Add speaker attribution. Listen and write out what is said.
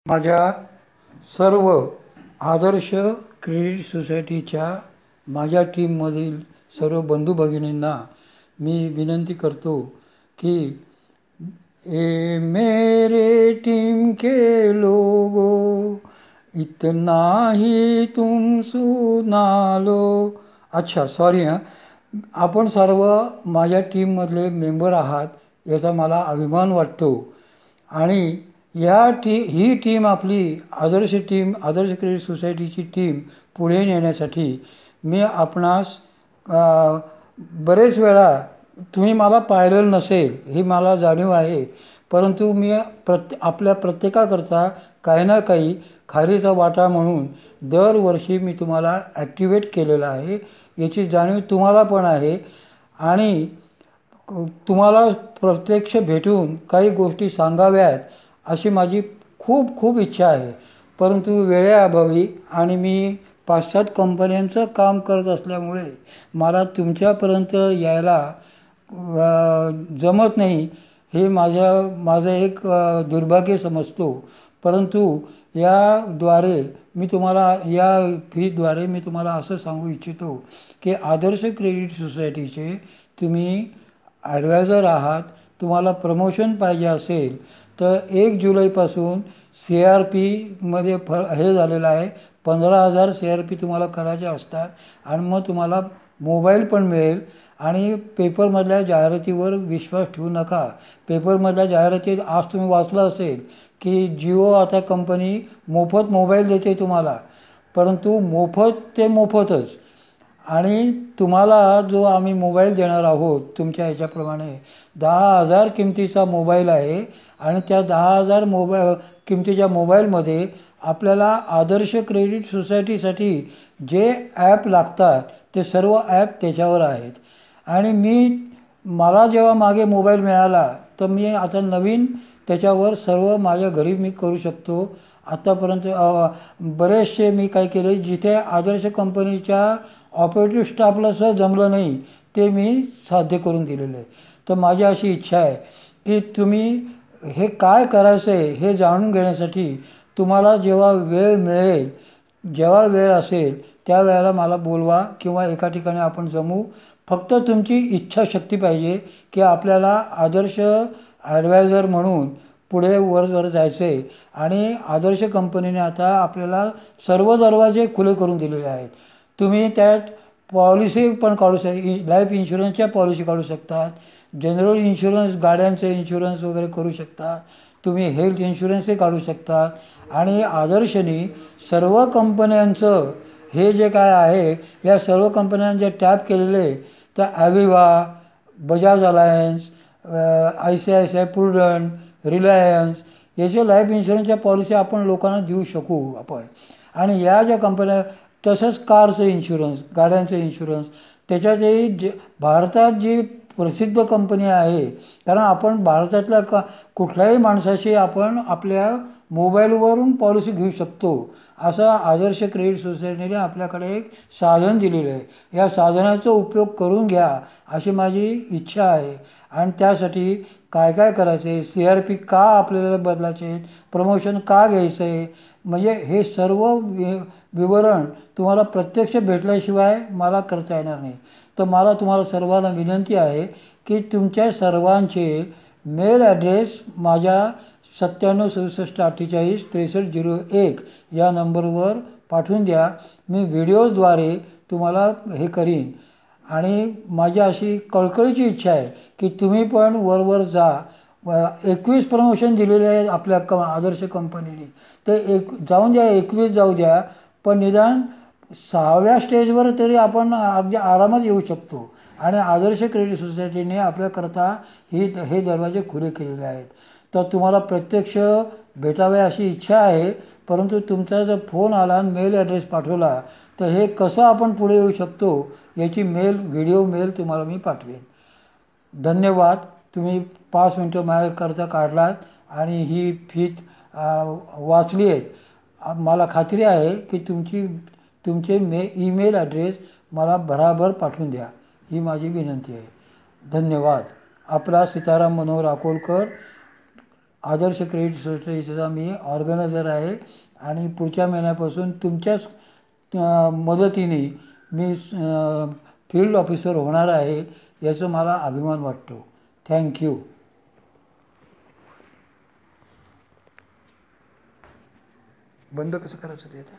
Speaker 1: माझ्या सर्व आदर्श क्रेडिट सोसायटीच्या माझ्या टीममधील सर्व बंधू भगिनींना मी विनंती करतो की ए मेरे टीम के लोगो इतना ही तुम सुना लो. अच्छा सॉरी हां, आपण सर्व माझ्या टीममधले मेंबर आहात याचा मला अभिमान वाटतो. आणि ही टीम आपली आदर्श क्रेडिट सोसायटीची टीम पुढे नेण्यासाठी मी आपणास बरेच वेळा तुम्ही मला पाहिलेलं नसेल ही मला जाणीव आहे, परंतु मी आपल्या प्रत्येकाकरता काही ना काही खारीचा वाटा म्हणून दरवर्षी मी तुम्हाला ॲक्टिवेट केलेलं आहे. याची जाणीव तुम्हाला पण आहे आणि तुम्हाला प्रत्यक्ष भेटून काही गोष्टी सांगाव्यात अशी माझी खूप खूप इच्छा आहे. परंतु वेळेअभावी आणि मी 5-7 कंपन्यांचं काम करत असल्यामुळे मला तुमच्यापर्यंत यायला जमत नाही. हे माझं एक दुर्भाग्य समजतो. परंतु या फीद्वारे मी तुम्हाला असं सांगू इच्छितो की आदर्श क्रेडिट सोसायटीचे तुम्ही ॲडवायझर आहात. तुम्हाला प्रमोशन पाहिजे असेल तर 1 जुलैपासून CRPमध्ये हे झालेलं आहे. 15,000 CRP तुम्हाला करायचे असतात आणि मग तुम्हाला मोबाईल पण मिळेल. आणि पेपरमधल्या जाहिरातीवर विश्वास ठेवू नका. पेपरमधल्या जाहिरातीत आज तुम्ही वाचलं असेल की जिओ आता कंपनी मोफत मोबाईल देते तुम्हाला, परंतु मोफत ते मोफतच. आणि तुम्हाला जो आम्ही मोबाईल देणार आहोत तुमच्या ह्याच्याप्रमाणे 10,000 किमतीचा मोबाईल आहे आणि त्या 10,000 किमतीच्या मोबाईलमध्ये आपल्याला आदर्श क्रेडिट सोसायटीसाठी जे ॲप लागतात ते सर्व ॲप त्याच्यावर आहेत. आणि मला जेव्हा मागे मोबाईल मिळाला तर मी आता नवीन त्याच्यावर सर्व माझ्या घरी मी करू शकतो. आत्तापर्यंत बरेचसे मी काय केले जिथे आदर्श कंपनीच्या ऑपरेटिव्ह स्टाफला सुद्धा जमलं नाही ते मी साध्य करून दिलेलं आहे. तर माझी अशी इच्छा आहे की तुम्ही हे काय करायचं आहे हे जाणून घेण्यासाठी तुम्हाला जेव्हा वेळ असेल त्यावेळेला मला बोलवा किंवा एका ठिकाणी आपण जमू. फक्त तुमची इच्छाशक्ती पाहिजे की आपल्याला आदर्श ॲडवायझर म्हणून पुढे वर जायचं आहे. आणि आदर्श कंपनीने आता आपल्याला सर्व दरवाजे खुले करून दिलेले आहेत. तुम्ही त्यात पॉलिसी पण काढू लाईफ इन्शुरन्सच्या पॉलिसी काढू शकतात, जनरल इन्शुरन्स गाड्यांचे इन्शुरन्स वगैरे करू शकता, तुम्ही हेल्थ इन्शुरन्सही काढू शकता. आणि आदर्शनी सर्व कंपन्यांचं हे जे काय आहे या सर्व कंपन्यांचे टॅप केलेले तर Aviva, Bajaj Allianz, ICICI prudent, Reliance याचे लाईफ इन्शुरन्सच्या पॉलिसी आपण लोकांना देऊ शकू आपण. आणि या ज्या कंपन्या तसंच कारचं इन्शुरन्स, गाड्यांचं इन्शुरन्स त्याच्यातही भारतात जी प्रसिद्ध कंपनी आहे, कारण आपण भारतातल्या कुठल्याही माणसाशी आपण आपल्या मोबाईलवरून पॉलिसी घेऊ शकतो. असं आदर्श क्रेडिट सोसायटीने आपल्याकडे एक साधन दिलेलं आहे. या साधनाचा उपयोग करून घ्या अशी माझी इच्छा आहे. आणि त्यासाठी काय काय करायचं आहे, CRP का आपल्याला बदलायचे, प्रमोशन का घ्यायचं आहे, म्हणजे हे सर्व विवरण तुम्हाला प्रत्यक्ष भेटल्याशिवाय मला करता येणार नाही. तर मला तुम्हाला सर्वांना विनंती आहे की तुमच्या सर्वांचे मेल ॲड्रेस माझ्या 9767486301 या नंबरवर पाठवून द्या. मी व्हिडिओद्वारे तुम्हाला हे करीन. आणि माझी अशी कळकळीची इच्छा आहे की तुम्ही पण वर जा. 21 प्रमोशन दिलेले आहे आपल्या आदर्श कंपनीने, तर जाऊन द्या, 21 जाऊ द्या, पण निदान 6व्या स्टेजवर तरी आपण अगदी आरामात येऊ शकतो. आणि आदर्श क्रेडिट सोसायटीने आपल्याकरता हे दरवाजे खुले केलेले आहेत. तर तुम्हाला प्रत्यक्ष भेटावे अशी इच्छा आहे, परंतु तुमचा जर फोन आला आणि मेल ॲड्रेस पाठवला तर हे कसं आपण पुढे येऊ शकतो याची व्हिडिओ मेल तुम्हाला मी पाठवेन. धन्यवाद. तुम्ही 5 मिनटं माझ्याकरता काढलात आणि ही फीत वाचली आहेत. मला खात्री आहे की तुमचे ईमेल ॲड्रेस मला भराभर पाठवून द्या ही माझी विनंती आहे. धन्यवाद. आपला सीताराम मनोहर अकोलकर, आदर्श क्रेडिट सोसायटीचा मी ऑर्गनायझर आहे आणि पुढच्या महिन्यापासून तुमच्याच मदतीने मी फील्ड ऑफिसर होणार आहे, याचं मला अभिमान वाटतो. थँक्यू. बंद कसं करायचं ते आता?